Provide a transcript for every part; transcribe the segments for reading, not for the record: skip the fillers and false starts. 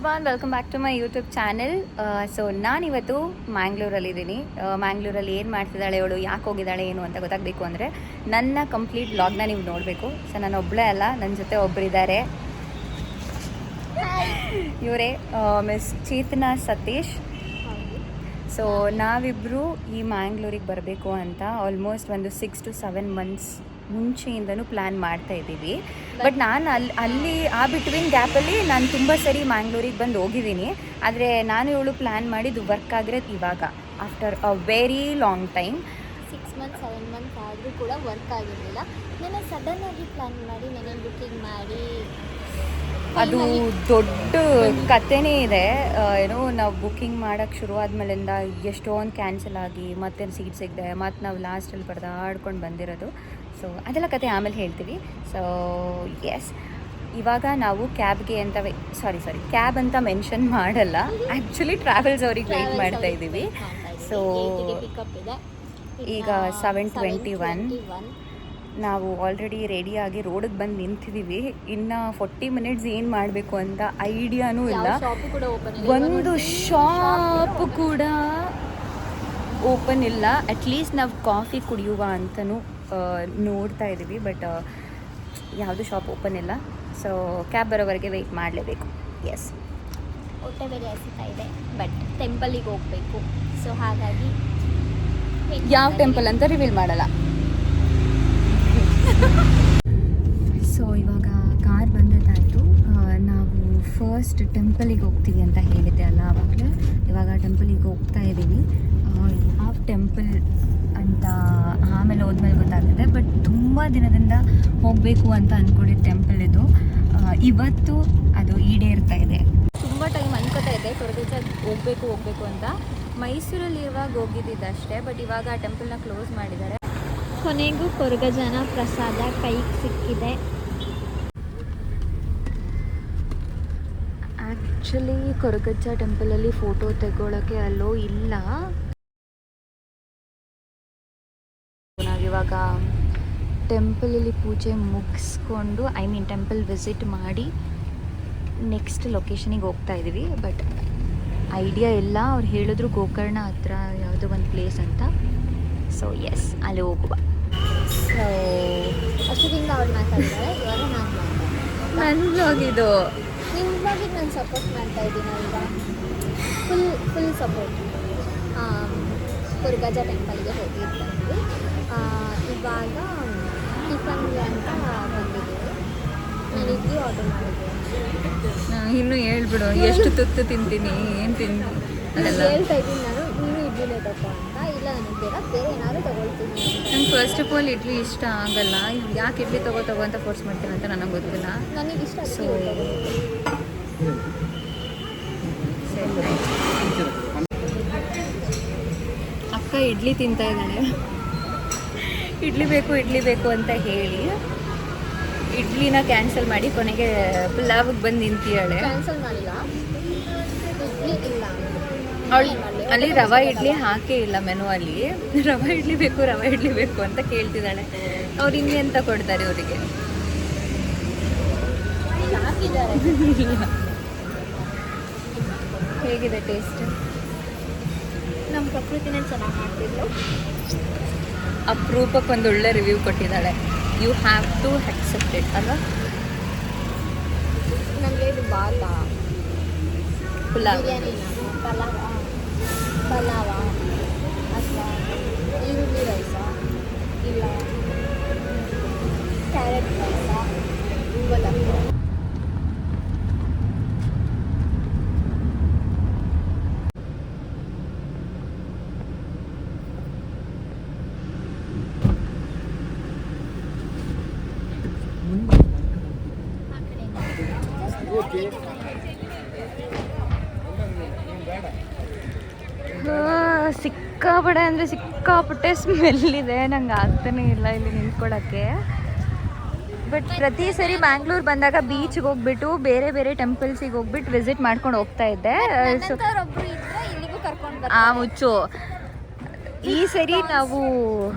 Everyone, welcome back to my YouTube channel. So ನಾನಿವತ್ತು ಮ್ಯಾಂಗ್ಳೂರಲ್ಲಿದ್ದೀನಿ. ಮ್ಯಾಂಗ್ಳೂರಲ್ಲಿ ಏನು ಮಾಡ್ತಿದ್ದಾಳೆ ಅವಳು, ಯಾಕೆ ಹೋಗಿದ್ದಾಳೆ ಏನು ಅಂತ ಗೊತ್ತಾಗಬೇಕು ಅಂದರೆ ನನ್ನ ಕಂಪ್ಲೀಟ್ ವ್ಲಾಗ್ನ ನೀವು ನೋಡಬೇಕು. ಸೊ ನಾನು ಒಬ್ಬಳೇ ಅಲ್ಲ, ನನ್ನ ಜೊತೆ ಒಬ್ಬರಿದ್ದಾರೆ. ಇವರೇ ಮಿಸ್ ಚೇತನಾ ಸತೀಶ್. ಸೊ ನಾವಿಬ್ಬರು ಈ ಮ್ಯಾಂಗ್ಳೂರಿಗೆ ಬರಬೇಕು ಅಂತ ಆಲ್ಮೋಸ್ಟ್ ಒಂದು 6 to 7 months ಮುಂಚೆಯಿಂದನೂ ಪ್ಲ್ಯಾನ್ ಮಾಡ್ತಾ ಇದ್ದೀವಿ. ಬಟ್ ನಾನು ಅಲ್ಲಿ ಆ ಬಿಟ್ವೀನ್ ಗ್ಯಾಪಲ್ಲಿ ನಾನು ತುಂಬ ಸರಿ ಮ್ಯಾಂಗ್ಳೂರಿಗೆ ಬಂದು ಹೋಗಿದ್ದೀನಿ. ಆದರೆ ನಾನು ಇವಳು ಪ್ಲ್ಯಾನ್ ಮಾಡಿದ್ದು ವರ್ಕ್ ಆಗಿರೋದು ಇವಾಗ after a very long time. 6 months 7 months ಆದರೂ ಕೂಡ ವರ್ಕ್ ಆಗಿರಲಿಲ್ಲ. ನಾನು ಸಡನ್ನಾಗಿ ಪ್ಲ್ಯಾನ್ ಮಾಡಿ ನಾನು ಬುಕ್ಕಿಂಗ್ ಮಾಡಿ ಅದು ದೊಡ್ಡ ಕಥೆನೇ ಇದೆ. ಏನೋ ನಾವು ಬುಕ್ಕಿಂಗ್ ಮಾಡೋಕ್ಕೆ ಶುರು ಆದಮೇಲಿಂದ ಎಷ್ಟೊಂದು ಕ್ಯಾನ್ಸಲ್ ಆಗಿ ಮತ್ತೆ ಸೀಟ್ ಸಿಗದೆ ಮತ್ತು ನಾವು ಲಾಸ್ಟಲ್ಲಿ ಪರದಾಡ್ಕೊಂಡು ಬಂದಿರೋದು. ಸೊ ಅದೆಲ್ಲ ಕತೆ ಆಮೇಲೆ ಹೇಳ್ತೀವಿ. ಸೊ ಎಸ್, ಇವಾಗ ನಾವು ಕ್ಯಾಬ್ಗೆ ಅಂತ ಕ್ಯಾಬ್ ಅಂತ ಮೆನ್ಷನ್ ಮಾಡಲ್ಲ, ಆ್ಯಕ್ಚುಲಿ ಟ್ರಾವೆಲ್ಸ್ ಅವ್ರಿಗೆ ವೆಯ್ಟ್ ಮಾಡ್ತಾ ಇದ್ದೀವಿ. ಸೊ ಈಗ 7:21 ನಾವು ಆಲ್ರೆಡಿ ರೆಡಿಯಾಗಿ ರೋಡಿಗೆ ಬಂದು ನಿಂತಿದ್ದೀವಿ. ಇನ್ನು 40 minutes ಏನು ಮಾಡಬೇಕು ಅಂತ ಐಡಿಯಾನೂ ಇಲ್ಲ. ಒಂದು ಶಾಪ್ ಕೂಡ ಓಪನ್ ಇಲ್ಲ. ಅಟ್ಲೀಸ್ಟ್ ನಾವು ಕಾಫಿ ಕುಡಿಯುವ ಅಂತಲೂ ನೋಡ್ತಾ ಇದ್ದೀವಿ, ಬಟ್ ಯಾವುದು ಶಾಪ್ ಓಪನ್ ಇಲ್ಲ. ಸೊ ಕ್ಯಾಬ್ ಬರೋವರೆಗೆ ವೆಯ್ಟ್ ಮಾಡಲೇಬೇಕು. ಎಸ್, ಹೊಟ್ಟೆ ಬೇರೆ ಹಸಿತಾ ಇದೆ, ಬಟ್ ಟೆಂಪಲಿಗೆ ಹೋಗಬೇಕು. ಸೊ ಹಾಗಾಗಿ ಯಾವ ಟೆಂಪಲ್ ಅಂತ ರಿವೀಲ್ ಮಾಡಲ್ಲ. ಸೊ ಇವಾಗ ಕಾರ್ ಬಂದಿದ್ದಾಯಿತು. ನಾವು ಫಸ್ಟ್ ಟೆಂಪಲಿಗೆ ಹೋಗ್ತೀವಿ ಅಂತ ಹೇಳಿದ್ದೆ ಅಲ್ಲ ಆವಾಗಲೇ. ಇವಾಗ ಟೆಂಪಲಿಗೆ ಹೋಗ್ತಾ ಇದ್ದೀವಿ. ಯಾವ ಟೆಂಪಲ್ ಅಂತ ಆಮೇಲೆ ಹೋದ್ಮೇಲೆ ಗೊತ್ತಾಗುತ್ತೆ. ಬಟ್ ತುಂಬ ದಿನದಿಂದ ಹೋಗಬೇಕು ಅಂತ ಅಂದ್ಕೊಂಡಿದ್ದ ಟೆಂಪಲ್ ಇದು. ಇವತ್ತು ಅದು ಈಡೇರ್ತಾ ಇದೆ. ತುಂಬ ಟೈಮ್ ಅನ್ಕೋತಾ ಇದೆ ಕೊರಗಜ್ಜ ಹೋಗಬೇಕು ಅಂತ. ಮೈಸೂರಲ್ಲಿ ಇವಾಗ ಹೋಗಿದ್ದಿದ್ದು ಅಷ್ಟೇ, ಬಟ್ ಇವಾಗ ಆ ಟೆಂಪಲ್ನ ಕ್ಲೋಸ್ ಮಾಡಿದ್ದಾರೆ. ಕೊನೆಗೂ ಕೊರಗಜ್ಜನ ಪ್ರಸಾದ ಕೈಗೆ ಸಿಕ್ಕಿದೆ. ಆ್ಯಕ್ಚುಲಿ ಕೊರಗಜ್ಜ ಟೆಂಪಲಲ್ಲಿ ಫೋಟೋ ತೆಗೊಳ್ಳೋಕ್ಕೆ ಅಲ್ಲೋ ಇಲ್ಲ. ನಾವಿವಾಗ ಟೆಂಪಲಲ್ಲಿ ಪೂಜೆ ಮುಗಿಸ್ಕೊಂಡು ಟೆಂಪಲ್ ವಿಸಿಟ್ ಮಾಡಿ ನೆಕ್ಸ್ಟ್ ಲೊಕೇಶನಿಗೆ ಹೋಗ್ತಾ ಇದ್ದೀವಿ. ಬಟ್ ಐಡಿಯಾ ಇಲ್ಲ. ಅವ್ರು ಹೇಳಿದ್ರು ಗೋಕರ್ಣ ಹತ್ರ ಯಾವುದೋ ಒಂದು ಪ್ಲೇಸ್ ಅಂತ. ಸೊ ಎಸ್, ಅಲ್ಲಿ ಹೋಗುವ. ಸೊ ಅಷ್ಟದಿಂದ ಅವ್ರು ಮಾತಾಡಿದ್ದಾರೆ, ಇವಾಗ ನಾನು ಮಾತಾಡ್ತೀನಿ. ನನ್ನ ಬ್ಲಾಗಿದು ನಿಮ್ಮ ಬ್ಲಾಗಿಗೆ ನಾನು ಸಪೋರ್ಟ್ ಮಾಡ್ತಾ ಇದ್ದೀನಿ ಈಗ, ಫುಲ್ ಸಪೋರ್ಟ್. ಕೊರಗಜ್ಜ ಟೆಂಪಲ್ಗೆ ಹೋಗಿರ್ತೀವಿ. ಇವಾಗ ಟಿಫನ್ಗೆ ಅಂತ ಬಂದಿದ್ದೀವಿ. ನಾನು ಇಡ್ಲಿ ಆರ್ಡರ್ ಮಾಡಿದ್ದೆ. ಇನ್ನೂ ಹೇಳ್ಬಿಡು, ಎಷ್ಟು ತುತ್ತು ತಿಂತೀನಿ, ಏನು ತಿಂತೀನಿ ಅದೆಲ್ಲ ಹೇಳ್ತಾ ಇದ್ದೀನಿ ನಾನು. ನೀನು ಇಡ್ಲಿನೇ ತಗೋ ಅಂತ. ಇಲ್ಲ, ನನಗೆ ಬೇರೆ ಏನಾದರೂ ತಗೊಳ್ತೀನಿ. ನಂಗೆ ಫಸ್ಟ್ ಆಫ್ ಆಲ್ ಇಡ್ಲಿ ಇಷ್ಟ ಆಗಲ್ಲ. ಯಾಕೆ ಇಡ್ಲಿ ತಗೋ ಅಂತ ಫೋರ್ಸ್ ಮಾಡ್ತೀನಿ ಅಂತ ನನಗೆ ಗೊತ್ತಿಲ್ಲ. ನನಗೆ ಇಷ್ಟ. ಸೊ ಅಕ್ಕ ಇಡ್ಲಿ ತಿಂತಾ ಇದ್ದಾಳೆ. ಇಡ್ಲಿ ಬೇಕು ಅಂತ ಹೇಳಿ ಇಡ್ಲಿನ ಕ್ಯಾನ್ಸಲ್ ಮಾಡಿ ಕೊನೆಗೆ ಪುಲಾವಿಗೆ ಬಂದು ನಿಂತಿದ್ದಾಳೆ. ಕ್ಯಾನ್ಸಲ್ ಮಾಡಿಲ್ಲ, ಇಡ್ಲಿ ಇಲ್ಲ. ಅಲ್ಲಿ ರವಾ ಇಡ್ಲಿ ಹಾಕೇ ಇಲ್ಲ ಮೆನು ಅಲ್ಲಿ. ರವಾ ಇಡ್ಲಿ ಬೇಕು ಅಂತ ಕೇಳ್ತಿದ್ದಾಳೆ. ಅವ್ರು ಹಿಂಗೆ ಅಂತ ಕೊಡ್ತಾರೆ ಅವರಿಗೆ. ಹೇಗಿದೆ ಟೇಸ್ಟ್? ನಮ್ಮ ಪ್ರಕೃತಿನೇ ಚೆನ್ನಾಗಿ ಮಾಡ್ತಿದ್ಲು. ಅಪರೂಪಕ್ಕೊಂದು ಒಳ್ಳೆ ರಿವ್ಯೂ ಕೊಟ್ಟಿದ್ದಾಳೆ. You have to accept it ಅಲ್ವಾ? ನನಗೆ ಇದು ಬಾತ, ಪುಲಾವ್, ಪಲಾವ ಅಥವಾ ಈರುಳ್ಳಿ ರೈಸ, ಇಲ್ಲ ಕ್ಯಾರೆಟ್ ರೈಸ, ಇವೆಲ್ಲ. ಸಿಕ್ಕಾಪಟ್ಟೆ ಸ್ಮೆಲ್ ಇದೆ. ನಂಗೆ ಆಗ್ತಾನೆ ಇಲ್ಲ ಇಲ್ಲಿ ನಿಂತ್ಕೊಳ್ಳೋಕ್ಕೆ. ಬಟ್ ಪ್ರತಿ ಸರಿ ಮ್ಯಾಂಗ್ಳೂರ್ ಬಂದಾಗ ಬೀಚ್ಗೆ ಹೋಗ್ಬಿಟ್ಟು ಬೇರೆ ಟೆಂಪಲ್ಸಿಗೆ ಹೋಗ್ಬಿಟ್ಟು ವಿಸಿಟ್ ಮಾಡ್ಕೊಂಡು ಹೋಗ್ತಾ ಇದ್ದೆ. ಸೊ ಮುಚ್ಚು. ಈ ಸರಿ ನಾವು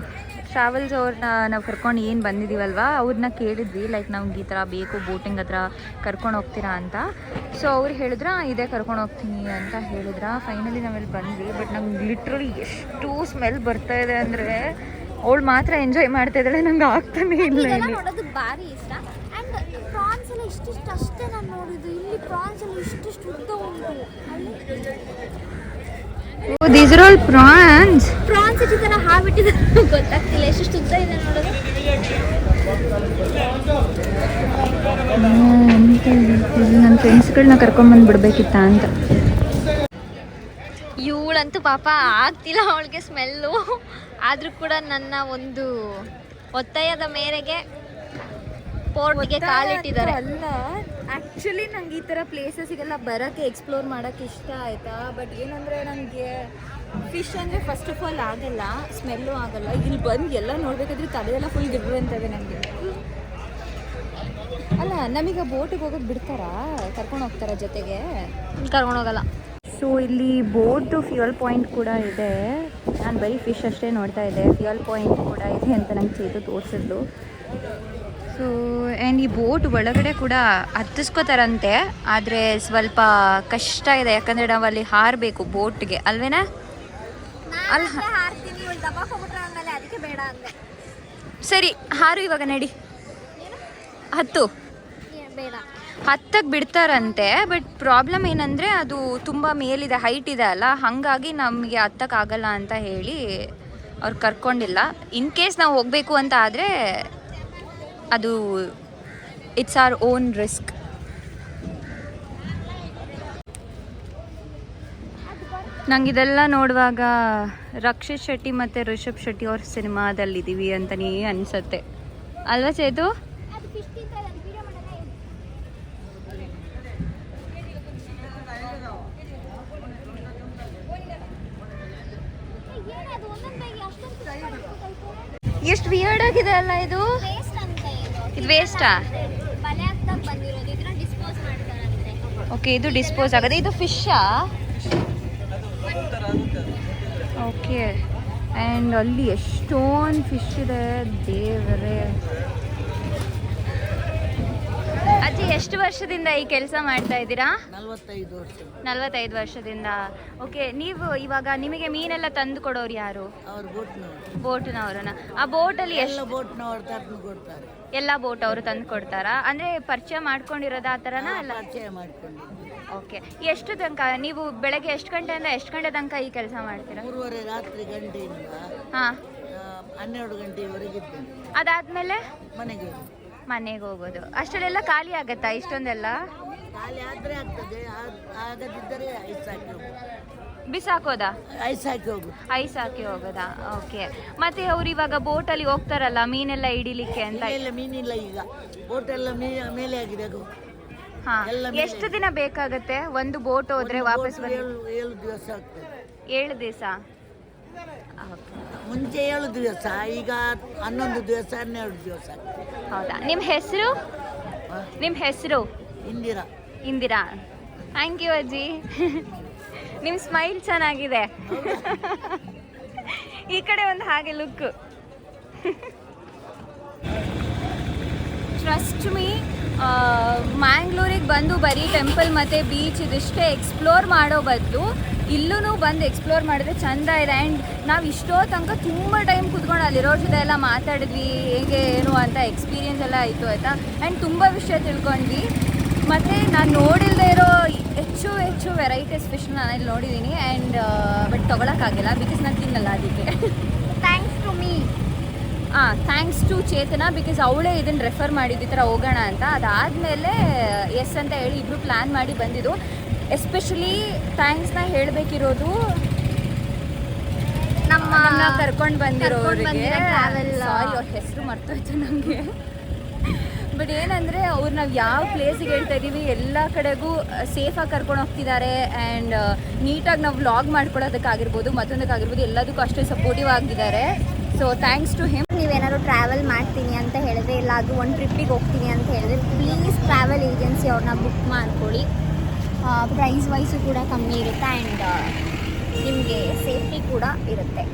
ಟ್ರಾವೆಲ್ಸ್ ಅವ್ರನ್ನ ನಾವು ಕರ್ಕೊಂಡು ಏನು ಬಂದಿದ್ದೀವಲ್ವ ಅವ್ರನ್ನ ಕೇಳಿದ್ವಿ, ಲೈಕ್ ನಮ್ಗೆ ಈ ಥರ ಬೇಕು ಬೋಟಿಂಗ್ ಹತ್ರ ಕರ್ಕೊಂಡು ಹೋಗ್ತೀರಾ ಅಂತ. ಸೊ ಅವ್ರು ಹೇಳಿದ್ರ ಇದೇ ಕರ್ಕೊಂಡು ಹೋಗ್ತೀನಿ ಅಂತ ಹೇಳಿದ್ರ. ಫೈನಲಿ ನಾವೆಲ್ಲಿ ಬಂದ್ವಿ. ಬಟ್ ನಂಗೆ ಲಿಟ್ರಲಿ ಎಷ್ಟು ಸ್ಮೆಲ್ ಬರ್ತಾ ಇದೆ ಅಂದರೆ ಅವಳು ಮಾತ್ರ ಎಂಜಾಯ್ ಮಾಡ್ತಾ ಇದ್ದಾಳೆ, ನಂಗೆ ಆಗ್ತಾನೆ ಇಲ್ಲ. ನೋಡೋದು ಭಾರಿ ಇಷ್ಟ. ಆ್ಯಂಡ್ ಪ್ರಾನ್ಸ್ ಎಲ್ಲ ಇಷ್ಟಿಷ್ಟು ಅಷ್ಟೇ ನಾನು ನೋಡಿದ್ದು. ಇಲ್ಲಿ ಪ್ರಾನ್ಸ್ ಎಲ್ಲ ಇಷ್ಟಿಷ್ಟು ಉದ್ದ ಉಂಟು. These are all prawns. Prawns ಈ ಥರ ಹಾಬಿಟ್ಟಿದೆ ಗೊತ್ತಾಗ್ತಿಲ್ಲ, ಎಷ್ಟಿಷ್ಟು ಉದ್ದ ಇದೆ ನೋಡೋದು. ನನ್ನ ಫ್ರೆಂಡ್ಸ್ಗಳನ್ನ ಕರ್ಕೊಂಬಂದು ಬಿಡ್ಬೇಕಿತ್ತ ಅಂತ. ಇವಳಂತೂ ಪಾಪ ಆಗ್ತಿಲ್ಲ ಅವಳಿಗೆ ಸ್ಮೆಲ್ಲು. ಆದರೂ ಕೂಡ ನನ್ನ ಒಂದು ಒತ್ತಾಯದ ಮೇರೆಗೆ ಪೋರ್ಟ್ಗೆ ಕಾಲಿಟ್ಟಿದ್ದಾರೆ. ಅಲ್ಲ, ಆ್ಯಕ್ಚುಲಿ ನಂಗೆ ಈ ಥರ ಪ್ಲೇಸಸ್ಗೆಲ್ಲ ಬರೋಕ್ಕೆ ಎಕ್ಸ್ಪ್ಲೋರ್ ಮಾಡೋಕ್ಕೆ ಇಷ್ಟ ಆಯಿತಾ. ಬಟ್ ಏನಂದರೆ ನನಗೆ ಫಿಶ್ ಅಂದರೆ ಫಸ್ಟ್ ಆಫ್ ಆಲ್ ಆಗಲ್ಲ, ಸ್ಮೆಲ್ಲು ಆಗಲ್ಲ. ಇಲ್ಲಿ ಬಂದು ಎಲ್ಲ ನೋಡಬೇಕಾದ್ರೆ ತಲೆಯೆಲ್ಲ ಫುಲ್ ಗಿರ್ರು ಅಂತದೆ ನನಗೆ. ಅಲ್ಲ, ನಮಗೆ ಬೋಟಿಗೆ ಹೋಗೋದು ಬಿಡ್ತಾರಾ? ಕರ್ಕೊಂಡು ಹೋಗ್ತಾರ ಜೊತೆಗೆ? ಕರ್ಕೊಂಡು ಹೋಗಲ್ಲ. ಸೊ ಇಲ್ಲಿ ಬೋಟು ಫ್ಯೂಯಲ್ ಪಾಯಿಂಟ್ ಕೂಡ ಇದೆ. ನಾನು ಬರೀ ಫಿಶ್ ಅಷ್ಟೇ ನೋಡ್ತಾ ಇದ್ದೆ, ಫ್ಯೂಯಲ್ ಪಾಯಿಂಟ್ ಕೂಡ ಇದೆ ಅಂತ ನಂಗೆ ಚೇತು ತೋರಿಸಿದ್ಲು. ಸೊ ಆ್ಯಂಡ್ ಈ ಬೋಟ್ ಒಳಗಡೆ ಕೂಡ ಹತ್ತಿಸ್ಕೋತಾರಂತೆ, ಆದರೆ ಸ್ವಲ್ಪ ಕಷ್ಟ ಇದೆ, ಯಾಕಂದರೆ ನಾವು ಅಲ್ಲಿ ಹಾರಬೇಕು ಬೋಟ್ಗೆ, ಅಲ್ವೇನಾ? ಅಲ್ಲಿ ಅದಕ್ಕೆ ಬೇಡ ಅಂದೆ. ಸರಿ ಹಾರು ಇವಾಗ ನಡಿ, ಹತ್ತು. ಬೇಡ, ಹತ್ತಕ್ಕೆ ಬಿಡ್ತಾರಂತೆ. ಬಟ್ ಪ್ರಾಬ್ಲಮ್ ಏನಂದರೆ ಅದು ತುಂಬ ಮೇಲಿದೆ, ಹೈಟ್ ಇದೆ ಅಲ್ಲ, ಹಾಗಾಗಿ ನಮಗೆ ಹತ್ತಕ್ಕಾಗಲ್ಲ ಅಂತ ಹೇಳಿ ಅವ್ರು ಕರ್ಕೊಂಡಿಲ್ಲ. ಇನ್ ಕೇಸ್ ನಾವು ಹೋಗಬೇಕು ಅಂತ ಆದರೆ ಅದು ಇಟ್ಸ್ ಆರ್ ಓನ್ ರಿಸ್ಕ್. ನಂಗೆ ಇದೆಲ್ಲ ನೋಡುವಾಗ ರಕ್ಷಿತ್ ಶೆಟ್ಟಿ ಮತ್ತು ರಿಷಬ್ ಶೆಟ್ಟಿ ಅವ್ರ ಸಿನಿಮಾದಲ್ಲಿದ್ದೀವಿ ಅಂತಲೇ ಅನಿಸುತ್ತೆ, ಅಲ್ವಾ ಚೇತು? ಎಷ್ಟು ವಿಯರ್ಡ್ ಆಗಿದೆ ಅಲ್ಲ ಇದು. ಇದು ವೇಸ್ಟಾ? ಓಕೆ, ಇದು ಡಿಸ್ಪೋಸ್ ಆಗೋದು. ಇದು ಫಿಶಾ? ಓಕೆ. ಆ್ಯಂಡ್ ಅಲ್ಲಿ ಎಷ್ಟೊಂದು ಫಿಶ್ ಇದೆ, ದೇವರೇ. ಅಜ್ಜಿ, ಎಷ್ಟು ವರ್ಷದಿಂದ ಈ ಕೆಲಸ ಮಾಡ್ತಾ ಇದ್ದೀರಾ? 45 ವರ್ಷದಿಂದ. ಓಕೆ, ನೀವು ಇವಾಗ ನಿಮಗೆ ಮೀನೆಲ್ಲ ತಂದು ಕೊಡೋರು ಯಾರು? ಬೋಟ್ನವರನ್ನ. ಆ ಬೋಟಲ್ಲಿ ಎಷ್ಟು? ಎಲ್ಲ ಬೋಟ್ ಅವರು ತಂದು ಕೊಡ್ತಾರಾ? ಅಂದರೆ ಪರಿಚಯ ಮಾಡ್ಕೊಂಡಿರೋದು ಆ ಥರನಾ? ಅಲ್ಲ, ಓಕೆ. ಎಷ್ಟು ತನಕ ನೀವು ಬೆಳಗ್ಗೆ ಎಷ್ಟು ಗಂಟೆಯಿಂದ ಎಷ್ಟು ಗಂಟೆ ತನಕ ಈ ಕೆಲಸ ಮಾಡ್ತೀರಾ? 3:30 ರಾತ್ರಿ ಗಂಟೆಯಿಂದ ಹಾಂ 12 ಗಂಟೆವರೆಗೆ ಇದ್ದೇನೆ. ಅದಾದ್ಮೇಲೆ ಮನೆಗೆ ಹೋಗೋದು. ಅಷ್ಟರಲ್ಲೆಲ್ಲ ಖಾಲಿ ಆಗತ್ತಾ ಇಷ್ಟೊಂದೆಲ್ಲ? ಖಾಲಿ ಆದರೆ ಆಗ್ತದೆ, ಆಗದಿದ್ದರೆ ಬಿಸಾಕೋದಾ? ಐಸ್ ಹಾಕಿ ಹೋಗೋದಾ? ಓಕೆ. ಮತ್ತೆ ಅವ್ರು ಇವಾಗ ಬೋಟಲ್ಲಿ ಹೋಗ್ತಾರಲ್ಲ ಮೀನೆಲ್ಲ ಹಿಡಿಲಿಕ್ಕೆ ಅಂತ? ಇಲ್ಲ, ಮೀನಿಲ್ಲ ಈಗ, ಬೋಟ್ ಎಲ್ಲ ಮೇಲೆ ಆಗಿದೆ. ಹಾ, ಎಷ್ಟು ದಿನ ಬೇಕಾಗತ್ತೆ ಒಂದು ಬೋಟ್ ಹೋದ್ರೆ ವಾಪಸ್? 7 ದಿವಸ ಆಗ್ತದೆ. 7 ದಿವಸ? ಮುಂಚೆ 7 ದಿವಸ, ಈಗ 11 ದಿವಸ 12 ದಿವಸ. ಹೌದಾ? ನಿಮ್ಮ ಹೆಸರು? ಇಂದಿರಾ. ಥ್ಯಾಂಕ್ ಯು ಅಜ್ಜಿ. ನಿಮ್ಮ ಸ್ಮೈಲ್ ಚೆನ್ನಾಗಿದೆ. ಈ ಕಡೆ ಒಂದು ಹಾಗೆ ಲುಕ್. ಟ್ರಸ್ಟ್ ಮೀ, ಮ್ಯಾಂಗ್ಳೂರಿಗೆ ಬಂದು ಬರೀ ಟೆಂಪಲ್ ಮತ್ತು ಬೀಚ್ ಇದಿಷ್ಟೇ ಎಕ್ಸ್ಪ್ಲೋರ್ ಮಾಡೋ ಬದಲು ಇಲ್ಲೂ ಬಂದು ಎಕ್ಸ್ಪ್ಲೋರ್ ಮಾಡಿದ್ರೆ ಚೆಂದ ಇದೆ. ಆ್ಯಂಡ್ ನಾವು ಇಷ್ಟೋ ತನಕ ತುಂಬ ಟೈಮ್ ಕೂತ್ಕೊಂಡು ಅಲ್ಲಿರೋರ ಜೊತೆ ಎಲ್ಲ ಮಾತಾಡಿದ್ವಿ, ಹೇಗೆ ಏನು ಅಂತ ಎಕ್ಸ್ಪೀರಿಯನ್ಸ್ ಎಲ್ಲ ಆಯಿತು ಆಯಿತಾ. ಆ್ಯಂಡ್ ತುಂಬ ವಿಷಯ ತಿಳ್ಕೊಂಡ್ವಿ. ಮತ್ತು ನಾನು ನೋಡಿಲ್ಲದೆ ಇರೋ ಹೆಚ್ಚು ವೆರೈಟೀಸ್ ಫಿಶ್ನ ನಾನು ಇಲ್ಲಿ ನೋಡಿದ್ದೀನಿ. ಆ್ಯಂಡ್ ಬಟ್ ತೊಗೊಳಕ್ಕಾಗಿಲ್ಲ, ಬಿಕಾಸ್ ನಾನು ತಿನ್ನಲ್ಲ ಅದಕ್ಕೆ. Thanks to me. Thanks to Chetana, because ಅವಳೇ ಇದನ್ನು ರೆಫರ್ ಮಾಡಿದ್ದು ಈ ಥರ ಹೋಗೋಣ ಅಂತ. ಅದಾದಮೇಲೆ ಎಸ್ ಅಂತ ಹೇಳಿ ಇಬ್ಬರು ಪ್ಲ್ಯಾನ್ ಮಾಡಿ ಬಂದಿದ್ದು. ಎಸ್ಪೆಷಲಿ ಥ್ಯಾಂಕ್ಸ್ನ ಹೇಳಬೇಕಿರೋದು ನಮ್ಮ ಕರ್ಕೊಂಡು ಬಂದಿರೋರಿಗೆ. ಸಾರಿ, ಅವ್ರ ಹೆಸರು ಮರ್ತೋಯ್ತು ನನಗೆ. ಬಟ್ ಏನಂದರೆ ಅವ್ರು ನಾವು ಯಾವ ಪ್ಲೇಸಿಗೆ ಹೇಳ್ತಾ ಇದ್ದೀವಿ ಎಲ್ಲ ಕಡೆಗೂ ಸೇಫಾಗಿ ಕರ್ಕೊಂಡು ಹೋಗ್ತಿದ್ದಾರೆ. ಆ್ಯಂಡ್ ನೀಟಾಗಿ ನಾವು ವ್ಲಾಗ್ ಮಾಡ್ಕೊಳ್ಳೋದಕ್ಕಾಗಿರ್ಬೋದು, ಮತ್ತೊಂದಕ್ಕಾಗಿರ್ಬೋದು, ಎಲ್ಲದಕ್ಕೂ ಅಷ್ಟೇ ಸಪೋರ್ಟಿವ್ ಆಗಿದ್ದಾರೆ. So thanks to him. ನೀವೇನಾದ್ರು ಟ್ರಾವೆಲ್ ಮಾಡ್ತೀನಿ ಅಂತ ಹೇಳಿದ್ರೆ, ಎಲ್ಲಾದರೂ ಒಂದು ಟ್ರಿಪ್ಪಿಗೆ ಹೋಗ್ತೀನಿ ಅಂತ ಹೇಳಿದ್ರೆ, ಪ್ಲೀಸ್ ಟ್ರಾವೆಲ್ ಏಜೆನ್ಸಿ ಅವ್ರನ್ನ ಬುಕ್ ಮಾಡ್ಕೊಳ್ಳಿ. ಪ್ರೈಸ್ ವೈಸು ಕೂಡ ಕಮ್ಮಿ ಇರುತ್ತೆ ಆ್ಯಂಡ್ ನಿಮಗೆ ಸೇಫ್ಟಿ ಕೂಡ ಇರುತ್ತೆ.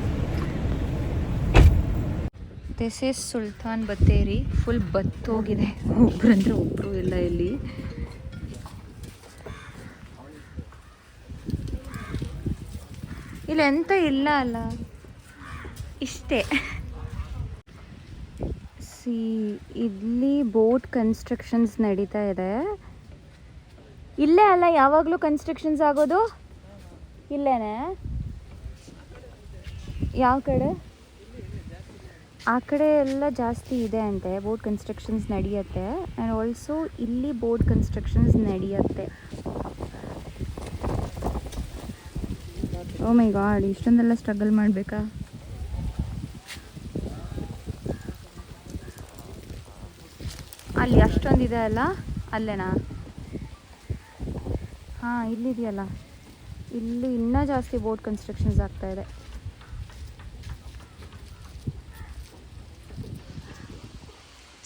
This is Sultan Bathery. Full ಬತ್ತೋಗಿದೆ, ಒಬ್ರಂದ್ರೆ ಒಬ್ಬರು ಇಲ್ಲ ಇಲ್ಲಿ. ಇಲ್ಲಿ ಎಂತ ಇಲ್ಲ ಅಲ್ಲ, ಇಷ್ಟೇ. ಸಿ ಇಲ್ಲಿ ಬೋಟ್ ಕನ್ಸ್ಟ್ರಕ್ಷನ್ಸ್ ನಡೀತಾ ಇದೆ. ಇಲ್ಲೇ ಅಲ್ಲ ಯಾವಾಗಲೂ ಕನ್ಸ್ಟ್ರಕ್ಷನ್ಸ್ ಆಗೋದು, ಇಲ್ಲೇನೆ. ಯಾವ ಕಡೆ? ಆ ಕಡೆ ಎಲ್ಲ ಜಾಸ್ತಿ ಇದೆ ಅಂತೆ ಬೋಟ್ ಕನ್ಸ್ಟ್ರಕ್ಷನ್ಸ್ ನಡೆಯುತ್ತೆ. ಆ್ಯಂಡ್ ಆಲ್ಸೋ ಇಲ್ಲಿ ಬೋಟ್ ಕನ್ಸ್ಟ್ರಕ್ಷನ್ಸ್ ನಡೆಯುತ್ತೆ. ಓ ಮೈ ಗಾಡ್, ಇಷ್ಟೊಂದೆಲ್ಲ ಸ್ಟ್ರಗಲ್ ಮಾಡಬೇಕಾ? ಅಲ್ಲಿ ಅಷ್ಟೊಂದಿದೆ ಅಲ್ಲ, ಅಲ್ಲೇನಾ? ಹಾಂ, ಇಲ್ಲಿದೆಯಲ್ಲ, ಇಲ್ಲಿ ಇನ್ನೂ ಜಾಸ್ತಿ ಬೋಟ್ ಕನ್ಸ್ಟ್ರಕ್ಷನ್ಸ್ ಆಗ್ತಾ ಇದೆ.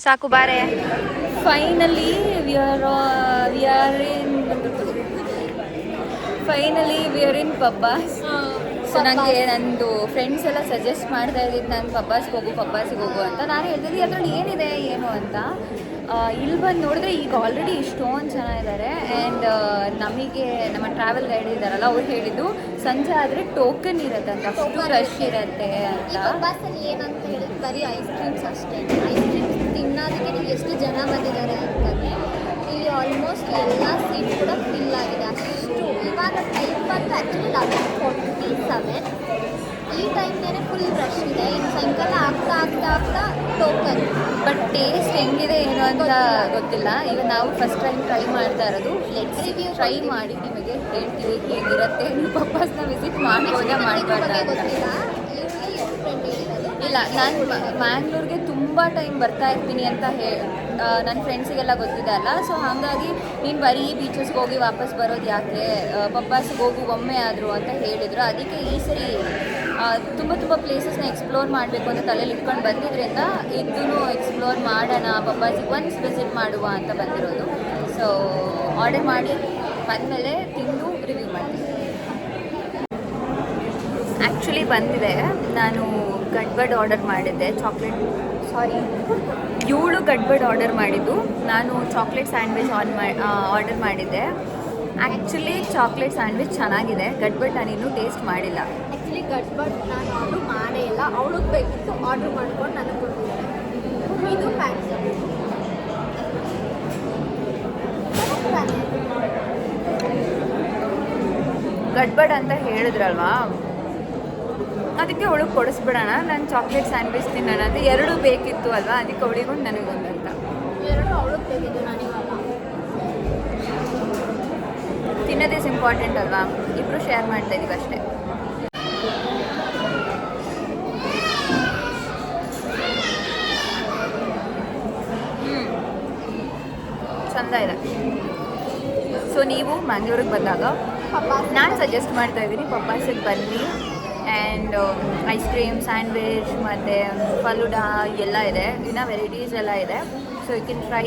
ಸಾಕು ಬಾರೆ. Finally we are in Pabbas. So ನನಗೆ ನಂದು ಫ್ರೆಂಡ್ಸ್ ಎಲ್ಲ ಸಜೆಸ್ಟ್ ಮಾಡ್ತಾ ಇದ್ದಿದ್ದು ನಾನು ಪಬ್ಬಾಸಿಗೆ ಹೋಗು ಅಂತ. ನಾನು ಹೇಳ್ತಿದ್ದೆ ಅದ್ರಲ್ಲಿ ಏನಿದೆ ಏನು ಅಂತ. ಇಲ್ಲಿ ಬಂದು ನೋಡಿದ್ರೆ ಈಗ ಆಲ್ರೆಡಿ ಇಷ್ಟೊಂದು ಜನ ಇದ್ದಾರೆ. ಆ್ಯಂಡ್ ನಮಗೆ ನಮ್ಮ ಟ್ರಾವೆಲ್ ಗೈಡ್ ಇದ್ದಾರಲ್ಲ, ಅವ್ರು ಹೇಳಿದ್ದು ಸಂಜೆ ಆದರೆ ಟೋಕನ್ ಇರುತ್ತೆ ಅಂತ, ಅಷ್ಟು ರಶ್ ಇರುತ್ತೆ ಅಂತ. ಬಸ್ಸಲ್ಲಿ ಏನಂತ ಹೇಳಿದ್ರೆ ಬರೀ ಐಸ್ ಕ್ರೀಮ್ಸ್ ಅಷ್ಟೇ. ಐಸ್ ಕ್ರೀಮ್ಸ್ ತಿನ್ನೋದಕ್ಕೆ ಎಷ್ಟು ಜನ ಬಂದಿದ್ದಾರೆ ಅಂತಂದರೆ ಇಲ್ಲಿ ಆಲ್ಮೋಸ್ಟ್ ಎಲ್ಲ ಸೀಟ್ ಕೂಡ ಫಿಲ್ ಆಗಿದೆ. ಅಷ್ಟು ಇವಾಗ ಟೈಮ್ ಬಂದು ಆ್ಯಕ್ಚುಲಿ 11:47. ಈ ಟೈಮ್ನೇ ಫುಲ್ ರಶ್ ಇದೆ. ಇನ್ನು ಸಾಯಂಕಾಲ ಆಗ್ತಾ ಟೋಕನ್. ಬಟ್ ಟೇಸ್ಟ್ ಹೆಂಗಿದೆ ಏನು ಅಂತ ಗೊತ್ತಿಲ್ಲ. ಈಗ ನಾವು ಫಸ್ಟ್ ಟೈಮ್ ಟ್ರೈ ಮಾಡ್ತಾ ಇರೋದು. ರಿವ್ಯೂ ಟ್ರೈ ಮಾಡಿ ನಿಮಗೆ ಹೇಳ್ತೀವಿ ಹೇಗಿರುತ್ತೆ. ನೀವು ಪಬ್ಬಾಸ್ನ ವಿಸಿಟ್ ಮಾಡ್ಬೋದಾ ಮಾಡಬಾರ್ದಾ ಅಂತ. ಇಲ್ಲ, ನಾನು ಮ್ಯಾಂಗ್ಳೂರ್ಗೆ ತುಂಬ ಟೈಮ್ ಬರ್ತಾ ಇರ್ತೀನಿ ಅಂತ ನನ್ನ ಫ್ರೆಂಡ್ಸಿಗೆಲ್ಲ ಗೊತ್ತಿದೆ ಅಲ್ಲ. ಸೊ ಹಾಗಾಗಿ ನೀನು ಬರೀ ಬೀಚಸ್ಗೆ ಹೋಗಿ ವಾಪಸ್ ಬರೋದು ಯಾಕೆ, ಪಬ್ಬಾಸ್ಗೆ ಹೋಗು ಒಮ್ಮೆ ಆದರೂ ಅಂತ ಹೇಳಿದರು. ಅದಕ್ಕೆ ಈ ಸರಿ ತುಂಬ ಪ್ಲೇಸಸ್ನ ಎಕ್ಸ್ಪ್ಲೋರ್ ಮಾಡಬೇಕು ಅಂತ ತಲೆಯಲ್ಲಿ ಇಟ್ಕೊಂಡು ಬಂದಿದ್ದರಿಂದ ಇದನ್ನು ಎಕ್ಸ್ಪ್ಲೋರ್ ಮಾಡೋಣ, ಪಬ್ಬಾಸಿಗೆ ಒನ್ಸ್ ವಿಸಿಟ್ ಮಾಡುವ ಅಂತ ಬಂದಿರೋದು. ಸೊ ಆರ್ಡರ್ ಮಾಡಿ ಬಂದಮೇಲೆ ತಿಂದು ರಿವ್ಯೂ ಮಾಡ್ತೀನಿ. ಆ್ಯಕ್ಚುಲಿ ಬಂದಿದೆ, ನಾನು ಗಡ್ಬಡ್ ಆರ್ಡರ್ ಮಾಡಿದ್ದೆ. ಇವಳು ಗಡ್ಬಡ್ ಆರ್ಡರ್ ಮಾಡಿದ್ದು, ನಾನು ಚಾಕ್ಲೇಟ್ ಸ್ಯಾಂಡ್ವಿಚ್ ಆರ್ಡರ್ ಮಾಡಿದ್ದೆ. ಆ್ಯಕ್ಚುಲಿ ಚಾಕ್ಲೇಟ್ ಸ್ಯಾಂಡ್ವಿಚ್ ಚೆನ್ನಾಗಿದೆ. ಗಡ್ಬಡ್ ನಾನು ಇನ್ನೂ ಟೇಸ್ಟ್ ಮಾಡಿಲ್ಲ. ಆ್ಯಕ್ಚುಲಿ ಗಡ್ಬಡ್ ನಾನು ಆರ್ಡ್ರ್ ಮಾಡೇ ಇಲ್ಲ. ಅವಳಿಗೆ ಬೇಕಿತ್ತು, ಆರ್ಡ್ರ್ ಮಾಡ್ಕೊಂಡು ನನಗೆ ಕೊಟ್ಟಿದ್ದಾರೆ. ಇದು ಪ್ಯಾಕ್ ಗಡ್ಬಡ್ ಅಂತ ಹೇಳಿದ್ರಲ್ವಾ, ಅದಕ್ಕೆ ಅವಳಿಗೆ ಕೊಡಿಸ್ಬಿಡೋಣ. ನಾನು ಚಾಕ್ಲೇಟ್ ಸ್ಯಾಂಡ್ವಿಚ್ ತಿನ್ನೋಣ ಅಂತ. ಎರಡು ಬೇಕಿತ್ತು ಅಲ್ವಾ, ಅದಕ್ಕೆ ಅವಳಿಗೊಂದು ನನಗೊಂದು ಅಂತ. ಎರಡು ಅವಳಿಗೆ ಬೇಕಿತ್ತು, ನಾನಿವಾಗ ತಿನ್ನೋದೇ ಇಂಪಾರ್ಟೆಂಟ್ ಅಲ್ವಾ, ಇಬ್ಬರು ಶೇರ್ ಮಾಡ್ತಾ ಇದೀವಿ ಅಷ್ಟೇ. ಚಂದ ಇದೆ. ಸೊ ನೀವು ಮ್ಯಾಂಗ್ಳೂರಿಗೆ ಬಂದಾಗ ನಾನು ಸಜೆಸ್ಟ್ ಮಾಡ್ತಾ ಇದ್ದೀನಿ, ಪಬ್ಬಾಸಿಗೆ ಬನ್ನಿ. ಆ್ಯಂಡ್ ಐಸ್ ಕ್ರೀಮ್, ಸ್ಯಾಂಡ್ವಿಚ್ ಮತ್ತು ಫಲೂಡಾ ಎಲ್ಲ ಇದೆ, ಇನ್ನೂ ವೆರೈಟೀಸ್ ಎಲ್ಲ ಇದೆ. So you can try,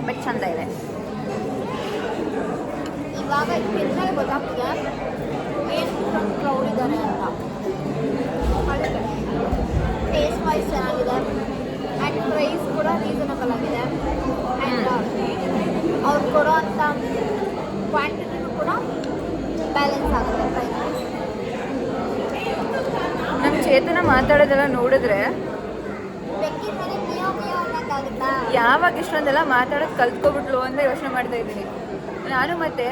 but ಚಂದ ಇದೆ. ಇವಾಗ ಇದರಿಂದ ಗೊತ್ತಾಗ್ತದೆ ಏನು ಕ್ರೌಡ್ ಇದ್ದಾರೆ ಅಂತ. ಟೇಸ್ಟ್ ವೈಸ್ ಚೆನ್ನಾಗಿದೆ ಆ್ಯಂಡ್ ಪ್ರೈಸ್ ಕೂಡ ರೀಸನಬಲ್ ಆಗಿದೆ. ಆ್ಯಂಡ್ ಅವ್ರು ಕೊಡೋ ಅಂಥ ಕ್ವಾಂಟಿಟಿನೂ ಕೂಡ ಬ್ಯಾಲೆನ್ಸ್ ಆಗುತ್ತೆ ಪ್ರೈಸ್. ನಮ್ಮ ಚೇತನ ಮಾತಾಡೋದೆಲ್ಲ ನೋಡಿದ್ರೆ ಬೆಕ್ಕಿನ ಮೇಲೆ ಅನ್ನೋಕ್ಕಾಗುತ್ತಾ? ಯಾವಾಗ ಇಷ್ಟೊಂದೆಲ್ಲ ಮಾತಾಡೋದು ಕಲ್ತ್ಕೊಬಿಟ್ಲು ಅಂತ ಯೋಚನೆ ಮಾಡ್ತಾ ಇದ್ದೀನಿ. ನಾನು ಮತ್ತು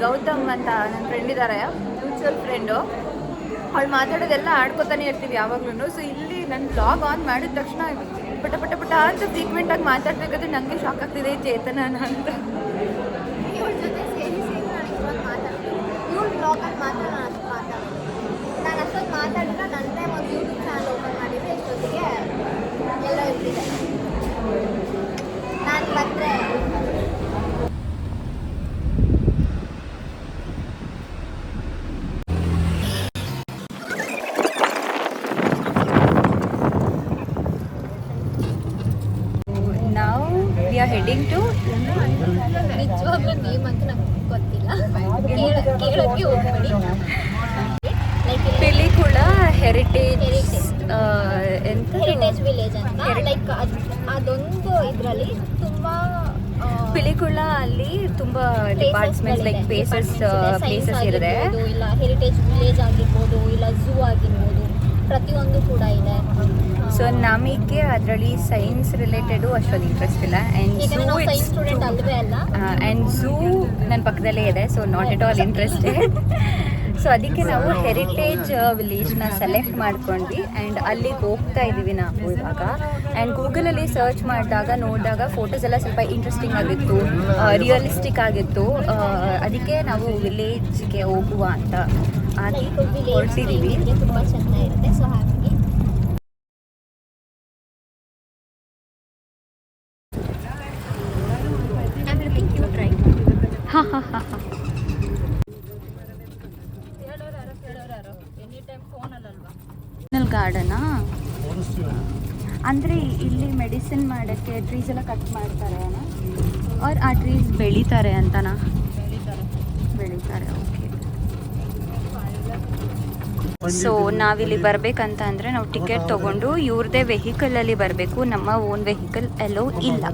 ಗೌತಮ್ ಅಂತ ನನ್ನ ಫ್ರೆಂಡ್ ಇದ್ದಾರೆ, ಮ್ಯೂಚುವಲ್ ಫ್ರೆಂಡು. ಅವಳು ಮಾತಾಡೋದೆಲ್ಲ ಆಡ್ಕೊತಾನೆ ಇರ್ತೀವಿ ಯಾವಾಗ್ಲೂ. ಸೊ ಇಲ್ಲಿ ನನ್ನ ಬ್ಲಾಗ್ ಆನ್ ಮಾಡಿದ ತಕ್ಷಣ ಪಟ ಅಂತ ಫ್ರೀಕ್ವೆಂಟಾಗಿ ಮಾತಾಡ್ಬೇಕಾದ್ರೆ ನನಗೆ ಶಾಕ್ ಆಗ್ತಿದೆ ಚೇತನ ಅಂತ. ಇವಳ ಜೊತೆ ಸೇರಿ ನಾನು ಇಷ್ಟೊಂದು ಮಾತಾಡ್ತೀನಿ. ಇವಳು ಬ್ಲಾಗಲ್ಲಿ ಮಾತ್ರ ನಾನು ಅಷ್ಟು ಮಾತಾಡ್ತೀನಿ. ನಾನು ಅಷ್ಟೊಂದು ಮಾತಾಡಿದ್ರೆ ನನ್ನದೇ ಒಂದು ಯೂಟ್ಯೂಬ್ ಚಾನಲ್ ಓಪನ್ ಮಾಡಿದರೆ ಇಷ್ಟೊತ್ತಿಗೆ ಎಲ್ಲ ಇರ್ತಿದೆ. ನಾನು ಬಂದರೆ ಹೆಡಿಂಗ್ ಟು ನಿಜವಾಗ್ಲೂ ನೇಮ್ ಅಂತ ನಂಗೆ ಗೊತ್ತಿಲ್ಲ, ಕೇಳೋಕ್ಕೆ ಹೋಗ್ಬೇಡಿ. ಪಿಲಿಕುಳ ಹೆರಿಟೇಜ್ ಎಂತ ಹೆರಿಟೇಜ್ ವಿಲೇಜ್ ಅಂತ ಲೈಕ್ ಅದೊಂದು ಇದರಲ್ಲಿ ತುಂಬಾ ಪಿಲಿಕುಳ ಅಲ್ಲಿ ತುಂಬಾ ಡಿಪಾರ್ಟ್ಮೆಂಟ್ಸ್ ಲೈಕ್ ಪ್ಲೇಸಸ್ ಇದೆ. ಇಲ್ಲ ಹೆರಿಟೇಜ್ ವಿಲೇಜ್ ಆಗಿರ್ಬೋದು, ಇಲ್ಲ ಝೂ ಆಗಿರ್ಬೋದು, ಪ್ರತಿಯೊಂದು ಕೂಡ ಇದೆ. ಸೊ ನಮಗೆ ಅದರಲ್ಲಿ ಸೈನ್ಸ್ ರಿಲೇಟೆಡು ಅಷ್ಟೊಂದು ಇಂಟ್ರೆಸ್ಟ್ ಇಲ್ಲ. ಆ್ಯಂಡ್ ಝೂ ನನ್ನ ಪಕ್ಕದಲ್ಲೇ ಇದೆ, so not at all interested. So ಅದಕ್ಕೆ ನಾವು ಹೆರಿಟೇಜ್ ವಿಲೇಜ್ನ ಸೆಲೆಕ್ಟ್ ಮಾಡ್ಕೊಂಡ್ವಿ ಆ್ಯಂಡ್ ಅಲ್ಲಿಗೆ ಹೋಗ್ತಾ ಇದ್ದೀವಿ ನಾವು ಇವಾಗ. ಆ್ಯಂಡ್ ಗೂಗಲಲ್ಲಿ ಸರ್ಚ್ ನೋಡಿದಾಗ ಫೋಟೋಸ್ ಎಲ್ಲ ಸ್ವಲ್ಪ ಇಂಟ್ರೆಸ್ಟಿಂಗ್ ಆಗಿತ್ತು, ರಿಯಲಿಸ್ಟಿಕ್ ಆಗಿತ್ತು. ಅದಕ್ಕೆ ನಾವು ವಿಲೇಜ್ಗೆ ಹೋಗುವ ಅಂತ ಆಗಿ ಹೊರಟಿದ್ದೀವಿ. ತುಂಬ ಚೆನ್ನಾಗಿರುತ್ತೆ. ಸೊ ಹಾಗಾಗಿ ಗಾರ್ಡನಾ ಅಂದರೆ ಇಲ್ಲಿ ಮೆಡಿಸಿನ್ ಮಾಡೋಕ್ಕೆ ಟ್ರೀಸ್ ಎಲ್ಲ ಕಟ್ ಮಾಡ್ತಾರೆ ಅವ್ರು ಆ ಟ್ರೀಸ್ ಬೆಳೀತಾರೆ ಅಂತನಾ? ಬೆಳೀತಾರೆ, ಓಕೆ. ಸೊ ನಾವಿಲ್ಲಿ ಬರಬೇಕಂತ ಅಂದರೆ ನಾವು ಟಿಕೆಟ್ ತೊಗೊಂಡು ಇವ್ರದ್ದೇ ವೆಹಿಕಲಲ್ಲಿ ಬರಬೇಕು. ನಮ್ಮ ಓನ್ ವೆಹಿಕಲ್ ಎಲ್ಲೋ ಇಲ್ಲ.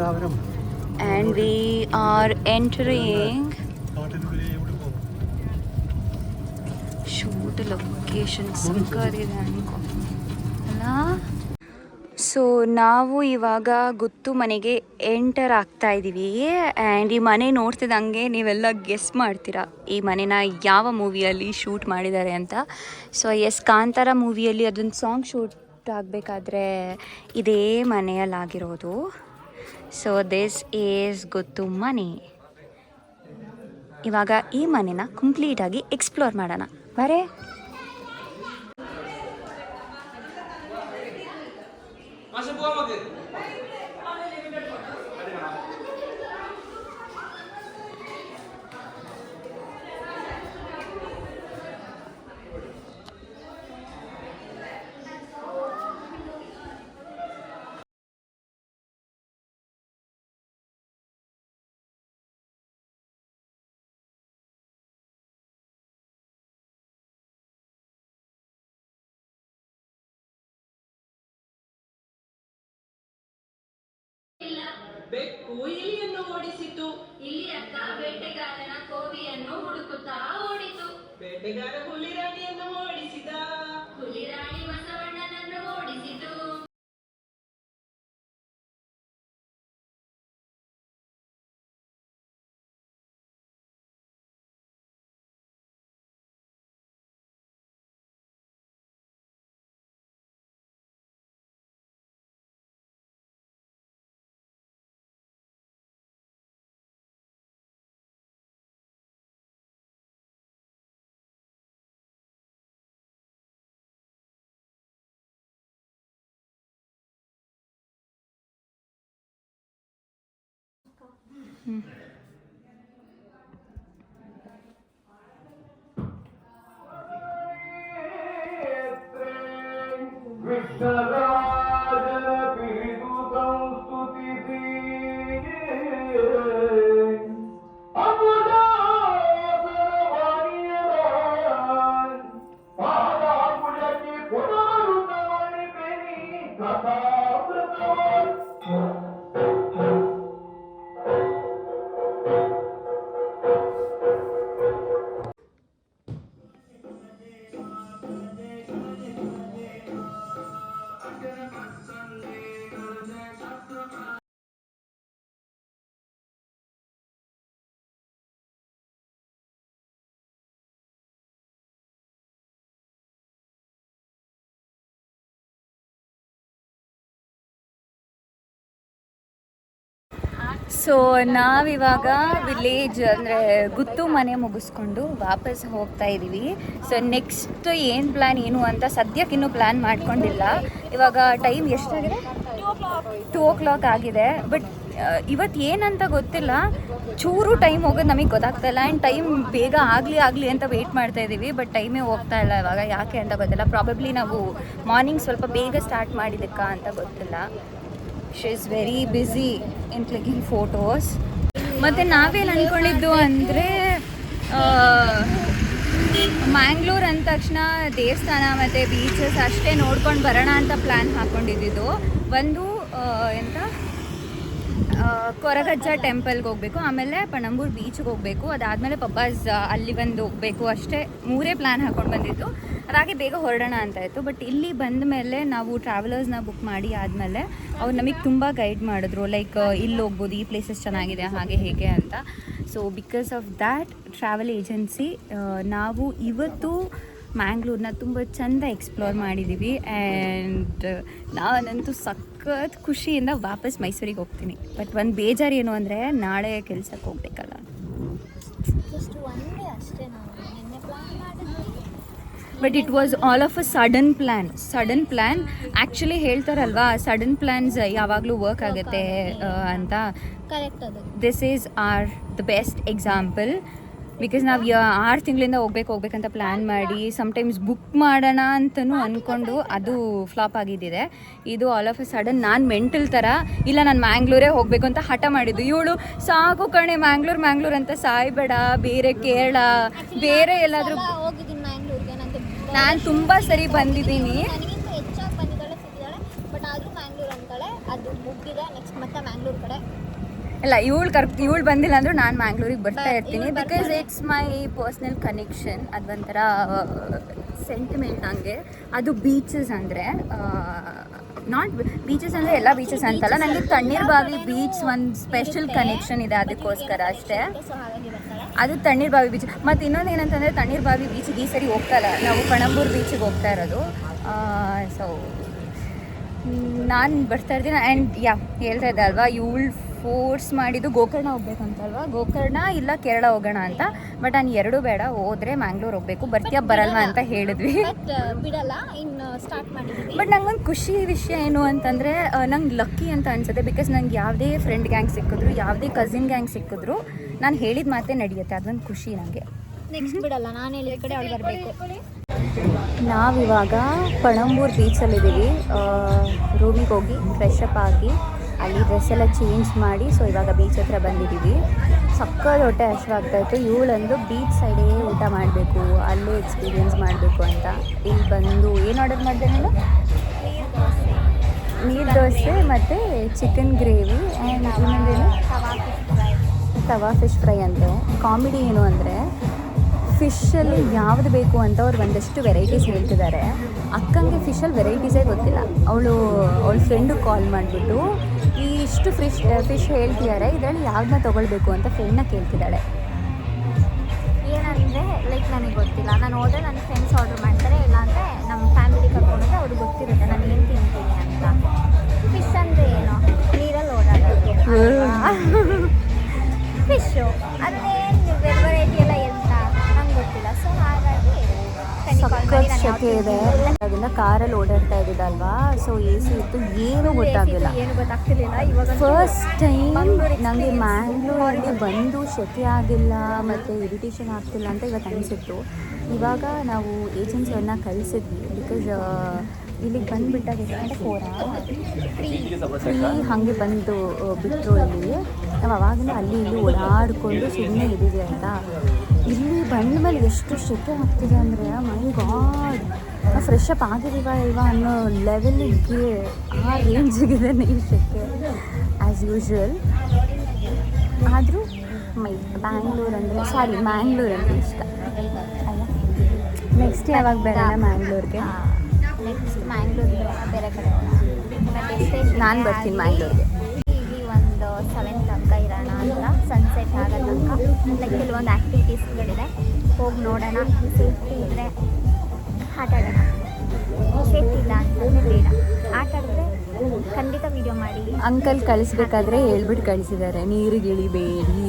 And we are entering shoot location ಸಿಕ್ಕಾರಿದೆ ಅನ್ಕೋ ಅಲ್ಲ. ಸೊ ನಾವು ಇವಾಗ ಗುತ್ತು ಮನೆಗೆ ಎಂಟರ್ ಆಗ್ತಾ ಇದ್ದೀವಿ. ಆ್ಯಂಡ್ ಈ ಮನೆ ನೋಡ್ತಿದ್ದಂಗೆ ನೀವೆಲ್ಲ ಗೆಸ್ ಮಾಡ್ತೀರಾ ಈ ಮನೆನ ಯಾವ ಮೂವಿಯಲ್ಲಿ ಶೂಟ್ ಮಾಡಿದ್ದಾರೆ ಅಂತ. ಸೊ ಎಸ್, ಕಾಂತಾರ ಮೂವಿಯಲ್ಲಿ ಅದೊಂದು ಸಾಂಗ್ ಶೂಟ್ ಆಗಬೇಕಾದ್ರೆ ಇದೇ ಮನೆಯಲ್ಲಾಗಿರೋದು. ಸೊ ದಿಸ್ ಈಸ್ ಗುತ್ತು ಮನೆ. ಇವಾಗ ಈ ಮನೆನ ಕಂಪ್ಲೀಟಾಗಿ ಎಕ್ಸ್ಪ್ಲೋರ್ ಮಾಡೋಣ ಬರೇ. ಬೆಕ್ಕು ಇಲಿಯನ್ನು ಓಡಿಸಿತು. ಇಲಿಯತ್ತ ಬೇಟೆಗಾರನ ಕೋವಿಯನ್ನು ಹುಡುಕುತ್ತಾ ಓಡಿತು. ಬೇಟೆಗಾರ ಹುಲಿರಾಣಿಯನ್ನು ಓಡಿಸಿದ. ಹುಲಿರಾಣಿ ಬಸವಣ್ಣನನ್ನು ಓಡಿಸಿತು. ಸೊ ನಾವಿವಾಗ ವಿಲೇಜ್ ಅಂದರೆ ಗುತ್ತು ಮನೆ ಮುಗಿಸ್ಕೊಂಡು ವಾಪಸ್ ಹೋಗ್ತಾ ಇದ್ದೀವಿ. ಸೊ ನೆಕ್ಸ್ಟ್ ಏನು ಪ್ಲ್ಯಾನ್ ಏನು ಅಂತ ಸದ್ಯಕ್ಕೆ ಇನ್ನೂ ಪ್ಲ್ಯಾನ್ ಮಾಡ್ಕೊಂಡಿಲ್ಲ. ಇವಾಗ ಟೈಮ್ ಎಷ್ಟಾಗಿದೆ? 2 o'clock ಆಗಿದೆ. ಬಟ್ ಇವತ್ತು ಏನಂತ ಗೊತ್ತಿಲ್ಲ, ಚೂರು ಟೈಮ್ ಹೋಗೋದು ನಮಗೆ ಗೊತ್ತಾಗ್ತಾ ಇಲ್ಲ. ಆ್ಯಂಡ್ ಟೈಮ್ ಬೇಗ ಆಗಲಿ ಅಂತ ವೆಯ್ಟ್ ಮಾಡ್ತಾ ಇದ್ದೀವಿ. ಬಟ್ ಟೈಮೇ ಹೋಗ್ತಾ ಇಲ್ಲ ಇವಾಗ, ಯಾಕೆ ಅಂತ ಗೊತ್ತಿಲ್ಲ. ಪ್ರಾಬಬ್ಲಿ ನಾವು ಮಾರ್ನಿಂಗ್ ಸ್ವಲ್ಪ ಬೇಗ ಸ್ಟಾರ್ಟ್ ಮಾಡಿದ್ದಕ್ಕ ಅಂತ ಗೊತ್ತಿಲ್ಲ. She is very busy in clicking photos. ಮತ್ತು ನಾವೇನು ಅಂದ್ಕೊಂಡಿದ್ದು ಅಂದರೆ ಮ್ಯಾಂಗ್ಳೂರ್ ಅಂದ ತಕ್ಷಣ ದೇವಸ್ಥಾನ ಮತ್ತು ಬೀಚಸ್ ಅಷ್ಟೇ ನೋಡ್ಕೊಂಡು ಬರೋಣ ಅಂತ ಪ್ಲ್ಯಾನ್ ಹಾಕ್ಕೊಂಡಿದ್ದು. ಒಂದು ಎಂತ ಕೊರಗಜ್ಜ ಟೆಂಪಲ್ಗೆ ಹೋಗಬೇಕು, ಆಮೇಲೆ ಪಣಂಬೂರ್ ಬೀಚ್ಗೆ ಹೋಗಬೇಕು, ಅದಾದಮೇಲೆ ಪಬ್ಬಾಸ್ ಅಲ್ಲಿ ಬಂದು ಹೋಗಬೇಕು. ಅಷ್ಟೇ 3 ಪ್ಲ್ಯಾನ್ ಹಾಕ್ಕೊಂಡು ಬಂದಿದ್ದು. ಅದಾಗೆ ಬೇಗ ಹೊರಡೋಣ ಅಂತ ಇತ್ತು. ಬಟ್ ಇಲ್ಲಿ ಬಂದ ಮೇಲೆ ನಾವು ಟ್ರಾವೆಲರ್ಸ್ನ ಬುಕ್ ಮಾಡಿ ಆದಮೇಲೆ ಅವ್ರು ನಮಗೆ ತುಂಬ ಗೈಡ್ ಮಾಡಿದ್ರು, ಲೈಕ್ ಇಲ್ಲಿ ಹೋಗ್ಬೋದು, ಈ ಪ್ಲೇಸಸ್ ಚೆನ್ನಾಗಿದೆ, ಹಾಗೆ ಹೇಗೆ ಅಂತ. So because of that travel agency ನಾವು ಇವತ್ತು ಮ್ಯಾಂಗ್ಳೂರ್ನ ತುಂಬ ಚೆಂದ ಎಕ್ಸ್ಪ್ಲೋರ್ ಮಾಡಿದ್ದೀವಿ. ಆ್ಯಂಡ್ ನಾನಂತೂ ಸಖತ್ ಖುಷಿಯಿಂದ ವಾಪಸ್ ಮೈಸೂರಿಗೆ ಹೋಗ್ತೀನಿ. ಬಟ್ ಒಂದು ಬೇಜಾರು ಏನು ಅಂದರೆ ನಾಳೆ ಕೆಲ್ಸಕ್ಕೆ ಹೋಗ್ಬೇಕಲ್ಲ. ಜಸ್ಟ್ ಒನ್ ಡೇ ಅಷ್ಟೇ ನಾವು ನಿನ್ನೆ ಪ್ಲಾನ್ ಮಾಡಿದ್ವಿ. But it was all of a sudden plan. Actually ಹೇಳ್ತಾರಲ್ವಾ, ಸಡನ್ ಪ್ಲ್ಯಾನ್ಸ್ ಯಾವಾಗಲೂ ವರ್ಕ್ ಆಗುತ್ತೆ ಅಂತ. ಕರೆಕ್ಟ್ ಅದು. This is are the best example. Because ನಾವು 6 ತಿಂಗಳಿಂದ ಹೋಗ್ಬೇಕಂತ ಪ್ಲ್ಯಾನ್ ಮಾಡಿ ಸಮ್ಟೈಮ್ಸ್ ಬುಕ್ ಮಾಡೋಣ ಅಂತಲೂ ಅಂದ್ಕೊಂಡು ಅದು ಫ್ಲಾಪ್ ಆಗಿದ್ದಿದೆ. ಇದು ಆಲ್ ಆಫ್ ಅ ಸಡನ್ ನಾನು ಮೆಂಟಲ್ ಥರ ಇಲ್ಲ ನಾನು ಮ್ಯಾಂಗ್ಳೂರೇ ಹೋಗಬೇಕು ಅಂತ ಹಠ ಮಾಡಿದ್ದು. ಇವಳು ಸಾಕು ಕಣೆ ಮ್ಯಾಂಗ್ಳೂರ್ ಅಂತ ಸಾಯ್ಬೇಡ, ಬೇರೆ ಕೇರಳ ಬೇರೆ ಎಲ್ಲಾದರೂ. ಹೋಗಿದ್ದೀನಿ ಮ್ಯಾಂಗ್ಳೂರ್ಗೆ, ನನಗೆ ನಾನು ತುಂಬ ಸರಿ ಬಂದಿದ್ದೀನಿ. ನನಗಿಂತ ಹೆಚ್ಚಾಗಿ ಬಂದಿದ್ದಾಳೆ, ಸಿಕ್ಕಿದ್ದಾಳೆ. ಬಟ್ ಆದರೂ ಮ್ಯಾಂಗ್ಳೂರ್ ಅಂತಾಳೆ, ಅದು ಮುಗ್ದಿದೆ. ನೆಕ್ಸ್ಟ್ ಮತ್ತೆ ಮ್ಯಾಂಗ್ಳೂರ್ ಕಡೆ ಇಲ್ಲ, ಇವಳು ಬಂದಿಲ್ಲ ಅಂದರೂ ನಾನು ಮ್ಯಾಂಗ್ಳೂರಿಗೆ ಬರ್ತಾ ಇರ್ತೀನಿ. Because it's my personal connection. ಅದೊಂಥರ ಸೆಂಟಿಮೆಂಟ್ ನನಗೆ. ಅದು ಬೀಚಸ್ ಅಂದರೆ ನಾಟ್ ಬೀಚಸ್ ಅಂದರೆ ಎಲ್ಲ ಬೀಚಸ್ ಅಂತಲ್ಲ, ನನಗೆ ತಣ್ಣೀರ್ ಬಾವಿ ಬೀಚ್ ಒಂದು ಸ್ಪೆಷಲ್ ಕನೆಕ್ಷನ್ ಇದೆ, ಅದಕ್ಕೋಸ್ಕರ ಅಷ್ಟೇ. ಅದು ತಣ್ಣೀರ್ ಬಾವಿ ಬೀಚ್. ಮತ್ತು ಇನ್ನೊಂದು ಏನಂತಂದರೆ ತಣ್ಣೀರ್ ಬಾವಿ ಬೀಚಿಗೆ ಈ ಸರಿ ಹೋಗ್ತಾ ಇಲ್ಲ, ನಾವು ಪಣಂಬೂರ್ ಬೀಚಿಗೆ ಹೋಗ್ತಾ ಇರೋದು. ಸೊ ನಾನು ಬರ್ತಾ ಇರ್ತೀನಿ. ಆ್ಯಂಡ್ ಹೇಳ್ತಾ ಇದ್ದೆ ಅಲ್ವಾ, ಇವಳು ಫೋರ್ಸ್ ಮಾಡಿದ್ದು ಗೋಕರ್ಣ ಹೋಗ್ಬೇಕಂತಲ್ವಾ, ಗೋಕರ್ಣ ಇಲ್ಲ ಕೇರಳ ಹೋಗೋಣ ಅಂತ. ಬಟ್ ನಾನು 2 ಬೇಡ, ಹೋದರೆ ಮ್ಯಾಂಗ್ಳೂರ್ ಹೋಗಬೇಕು, ಬರ್ತೀಯಾ ಬರಲ್ವಾ ಅಂತ ಹೇಳಿದ್ವಿ. ಬಿಡಲ್ಲ, ಇನ್ನು ಸ್ಟಾರ್ಟ್ ಮಾಡಿದ್ವಿ. ಬಟ್ ನಂಗೊಂದು ಖುಷಿ ವಿಷಯ ಏನು ಅಂತಂದರೆ, ನಂಗೆ ಲಕ್ಕಿ ಅಂತ ಅನಿಸುತ್ತೆ. ಬಿಕಾಸ್ ನಂಗೆ ಯಾವುದೇ ಫ್ರೆಂಡ್ ಗ್ಯಾಂಗ್ ಸಿಕ್ಕಿದ್ರು, ಯಾವುದೇ ಕಸಿನ್ ಗ್ಯಾಂಗ್ ಸಿಕ್ಕಿದ್ರು, ನಾನು ಹೇಳಿದ ಮಾತೇ ನಡೆಯುತ್ತೆ. ಅದೊಂದು ಖುಷಿ ನನಗೆ. ನೆಕ್ಸ್ಟ್ ಬಿಡಲ್ಲ, ನಾನು ಹೇಳಿದ ಕಡೆ ಅವಳು ಬರಬೇಕು. ನಾವಿವಾಗ ಪಣಂಬೂರ್ ಬೀಚಲ್ಲಿದ್ದೀವಿ. ರೂಮಿಗೆ ಹೋಗಿ ಫ್ರೆಶ್ ಅಪ್ ಆಗಿ ಅಲ್ಲಿ ಡ್ರೆಸ್ ಎಲ್ಲ ಚೇಂಜ್ ಮಾಡಿ, ಸೊ ಇವಾಗ ಬೀಚ್ ಹತ್ರ ಬಂದಿದ್ದೀವಿ. ಸಕ್ಕದ ಹೊಟ್ಟೆ ಹಸಿವಾಗ್ತಾಯಿತ್ತು. ಇವಳಂದು ಬೀಚ್ ಸೈಡೇ ಊಟ ಮಾಡಬೇಕು, ಅಲ್ಲೇ ಎಕ್ಸ್ಪೀರಿಯೆನ್ಸ್ ಮಾಡಬೇಕು ಅಂತ ಇಲ್ಲಿ ಬಂದು ಏನು ಆರ್ಡರ್ ಮಾಡಿದೆ ನಾನು? ನೀರು ದೋಸೆ ಮತ್ತು ಚಿಕನ್ ಗ್ರೇವಿ ಆ್ಯಂಡ್ ಇನ್ನೊಂದೇನು ತವಾ ಫಿಶ್ ಫ್ರೈ ಅಂತೆ. ಕಾಮಿಡಿ ಏನು ಅಂದರೆ, ಫಿಶಲ್ಲಿ ಯಾವುದು ಬೇಕು ಅಂತ ಅವ್ರು ಒಂದಷ್ಟು ವೆರೈಟೀಸ್ ಹೇಳ್ತಿದ್ದಾರೆ. ಅಕ್ಕಂಗೆ ಫಿಶಲ್ಲಿ ವೆರೈಟೀಸೇ ಗೊತ್ತಿಲ್ಲ. ಅವಳ ಫ್ರೆಂಡು ಕಾಲ್ ಮಾಡಿಬಿಟ್ಟು ಇಷ್ಟು ಫಿಶ್ ಹೇಳ್ತಿದ್ದಾರೆ, ಇದರಲ್ಲಿ ಯಾವ್ದನ್ನ ತೊಗೊಳ್ಬೇಕು ಅಂತ ಫ್ರೆಂಡ್ನ ಕೇಳ್ತಿದ್ದಾಳೆ. ಏನಂದರೆ ಲೈಕ್ ನನಗೆ ಗೊತ್ತಿಲ್ಲ, ನಾನು ಹೋದರೆ ನನ್ನ ಫ್ರೆಂಡ್ಸ್ ಆರ್ಡರ್ ಮಾಡ್ತಾರೆ, ಇಲ್ಲಾಂದರೆ ನಮ್ಮ ಫ್ಯಾಮಿಲಿ ಕರ್ಕೊಂಡ್ರೆ ಅವ್ರಿಗೆ ಗೊತ್ತಿರುತ್ತೆ ನಾನು ಏನು ತಿಂತೀನಿ ಅಂತ. ಫಿಶ್ ಅಂದರೆ ಏನು? ನೀರಲ್ಲಿ ಓಡಾಡೋದು ಫಿಶ್ಶು. ಅದೇನು ವೆರೈಟಿ ಎಲ್ಲ ಎಂತ ನಂಗೆ ಗೊತ್ತಿಲ್ಲ. ಸೊ ಹಾಗಾಗಿ ಸಖತ್ ಶೆಕೆ ಇದೆ. ಅದನ್ನ ಕಾರಲ್ಲಿ ಓಡಾಡ್ತಾ ಇದ್ದಿದ್ದಲ್ವಾ, ಸೊ AC ಇತ್ತು, ಏನೂ ಗೊತ್ತಾಗಲಿಲ್ಲ. ಇವಾಗ ಫಸ್ಟ್ ಟೈಮ್ ನನಗೆ ಮ್ಯಾಂಗ್ಳೂರಲ್ಲಿ ಬಂದು ಶೆಕೆ ಆಗಿಲ್ಲ ಮತ್ತು ಇರಿಟೇಷನ್ ಆಗ್ತಿಲ್ಲ ಅಂತ ಇವತ್ತು ಅನಿಸಿತ್ತು. ಇವಾಗ ನಾವು ಏಜೆನ್ಸಿಯವ್ರನ್ನ ಕಳಿಸಿದ್ವಿ. ಬಿಕಾಸ್ ಇಲ್ಲಿಗೆ ಬಂದುಬಿಟ್ಟಾಗ ಎಷ್ಟು 4 ಹಾಗೆ ಬಂದು ಬಿಟ್ಟರು. ಇಲ್ಲಿ ನಾವು ಅವಾಗಿಂದ ಅಲ್ಲಿ ಇಲ್ಲಿ ಓಡಾಡಿಕೊಂಡು ಸುಮ್ಮನೆ ಇದ್ದೀವಿ ಅಂತ. ಇಲ್ಲಿ ಬಂದ ಮೇಲೆ ಎಷ್ಟು ಶೆಕೆ ಆಗ್ತಿದೆ ಅಂದರೆ, ಮೈ ಗಾಡ್, ನಾವು ಫ್ರೆಶ್ ಅಪ್ ಆಗಿದ್ದೀವ ಇಲ್ವಾ ಅನ್ನೋ ಲೆವೆಲಿಗೆ, ಆ ರೇಂಜಿಗಿದೆ ಈ ಶೆಕೆ ಆ್ಯಸ್ ಯೂಶ್ವಲ್. ಆದರೂ ಮ್ಯಾಂಗ್ಳೂರ್ ಅಂದರೆ ಇಷ್ಟ ಅಲ್ಲ. ನೆಕ್ಸ್ಟ್ ಯಾವಾಗ ಬರೋಣ ಮ್ಯಾಂಗ್ಳೂರ್ಗೆ? ನೆಕ್ಸ್ಟ್ ಮ್ಯಾಂಗ್ಳೂರಿಗೆ ಬೇರೆ ಕಡೆ ನಾನು ಬರ್ತೀನಿ ಮ್ಯಾಂಗ್ಳೂರ್ಗೆ. ಇಲ್ಲಿ ಒಂದು 7 ತನಕ ಇರೋಣ ಅಂತ, ಸನ್ಸೆಟ್ ಆಗೋ ತನಕ. ಲೈಕ್ ಕೆಲವೊಂದು ಆ್ಯಕ್ಟಿವಿಟೀಸ್ಗಳಿದೆ, ಹೋಗಿ ನೋಡೋಣ. ಸೇಫ್ಟಿ ಇದ್ದರೆ ಆಟ ಆಡೋಣ, ಸೇಫ್ಟಿ ಇಲ್ಲ ಅಂತಂದರೆ ಬೇಡ. ಆಟ ಆಡಿದ್ರೆ ಖಂಡಿತ ವಿಡಿಯೋ ಮಾಡಿ. ಅಂಕಲ್ ಕಳಿಸ್ಬೇಕಾದ್ರೆ ಹೇಳ್ಬಿಟ್ಟು ಕಳಿಸಿದ್ದಾರೆ, ನೀರಿಗೆ ಇಳಿಬೇಡಿ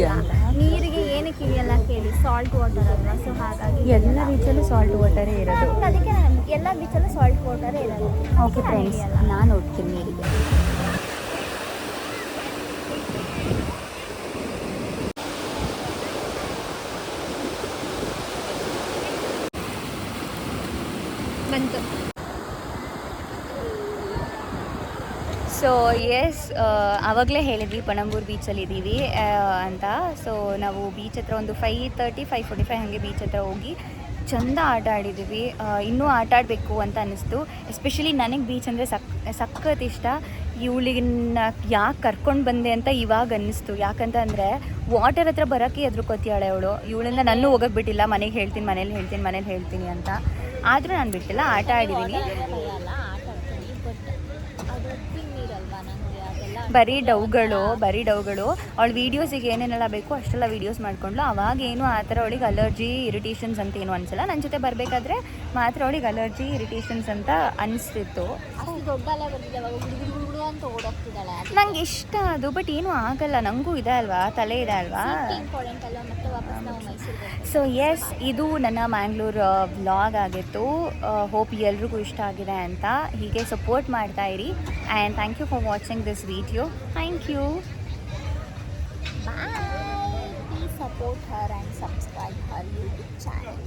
ಅಂತ. ನೀರಿಗೆ ಏನಕ್ಕೆ ಇಳಿಯಲ್ಲ ಕೇಳಿ, ಸಾಲ್ಟ್ ವಾಟರ್ ಅಲ್ವಾ, ಸೊ ಹಾಗಾಗಿ ಎಲ್ಲ ಬೀಚಲ್ಲೂ ಸಾಲ್ಟ್ ವಾಟರೇ ಇರೋದು. ಅದಕ್ಕೆ ಎಲ್ಲ ಬೀಚಲ್ಲೂ ಸಾಲ್ಟ್ ವಾಟರೇ ಇರೋದು. ಓಕೆ ಫ್ರೆಂಡ್ಸ್, ನಾನು ಹೋಗ್ತೀನಿ ನೀರಿಗೆ. ಸೊ ಎಸ್ ಆವಾಗಲೇ ಹೇಳಿದ್ವಿ ಪಣಂಬೂರು ಬೀಚಲ್ಲಿ ಇದ್ದೀವಿ ಅಂತ. ಸೊ ನಾವು ಬೀಚ್ ಹತ್ರ ಒಂದು 5:30 5:45 ಹಾಗೆ ಬೀಚ್ ಹತ್ರ ಹೋಗಿ ಚಂದ ಆಟ ಆಡಿದ್ದೀವಿ. ಇನ್ನೂ ಆಟ ಆಡಬೇಕು ಅಂತ ಅನ್ನಿಸ್ತು. ಎಸ್ಪೆಷಲಿ ನನಗೆ ಬೀಚ್ ಅಂದರೆ ಸಖತ್ ಇಷ್ಟ. ಇವಳಿಗನ್ನ ಯಾಕೆ ಕರ್ಕೊಂಡು ಬಂದೆ ಅಂತ ಇವಾಗ ಅನ್ನಿಸ್ತು. ಯಾಕಂತ ಅಂದರೆ ವಾಟರ್ ಹತ್ರ ಬರೋಕ್ಕೆ ಎದುರುಕೋತಿಯಾಳೆ ಅವಳು. ಇವಳಿಂದ ನಾನು ಹೋಗೋಕ್ಕೆ ಬಿಟ್ಟಿಲ್ಲ. ಮನೆಗೆ ಹೇಳ್ತೀನಿ, ಮನೇಲಿ ಹೇಳ್ತೀನಿ ಅಂತ. ಆದರೂ ನಾನು ಬಿಟ್ಟಿಲ್ಲ, ಆಟ ಆಡಿದ್ದೀನಿ. ಬರೀ ಡೌಗಳು ಅವಳು ವೀಡಿಯೋಸಿಗೆ ಏನೇನೆಲ್ಲ ಬೇಕು ಅಷ್ಟೆಲ್ಲ ವೀಡಿಯೋಸ್ ಮಾಡ್ಕೊಂಡ್ಲು. ಅವಾಗೇನು ಆ ಥರ ಅವಳಿಗೆ ಅಲರ್ಜಿ ಇರಿಟೇಷನ್ಸ್ ಅಂತ ಏನು ಅನಿಸಲ್ಲ. ನನ್ನ ಜೊತೆ ಬರಬೇಕಾದ್ರೆ ಮಾತ್ರ ಅವಳಿಗೆ ಅಲರ್ಜಿ ಇರಿಟೇಷನ್ಸ್ ಅಂತ ಅನಿಸ್ತಿತ್ತು. ನಂಗೆ ಇಷ್ಟ ಅದು, ಬಟ್ ಏನೂ ಆಗಲ್ಲ. ನನಗೂ ಇದೆ ಅಲ್ವಾ, ತಲೆ ಇದೆ ಅಲ್ವಾ. ಸೊ ಎಸ್, ಇದು ನನ್ನ ಮ್ಯಾಂಗ್ಳೂರ್ ವ್ಲಾಗ್ ಆಗಿತ್ತು. ಹೋಪ್ ಎಲ್ರಿಗೂ ಇಷ್ಟ ಆಗಿದೆ ಅಂತ. ಹೀಗೆ ಸಪೋರ್ಟ್ ಮಾಡ್ತಾ ಇರಿ. And thank you for watching this video. Thank you. Bye. Please support her and subscribe her YouTube channel.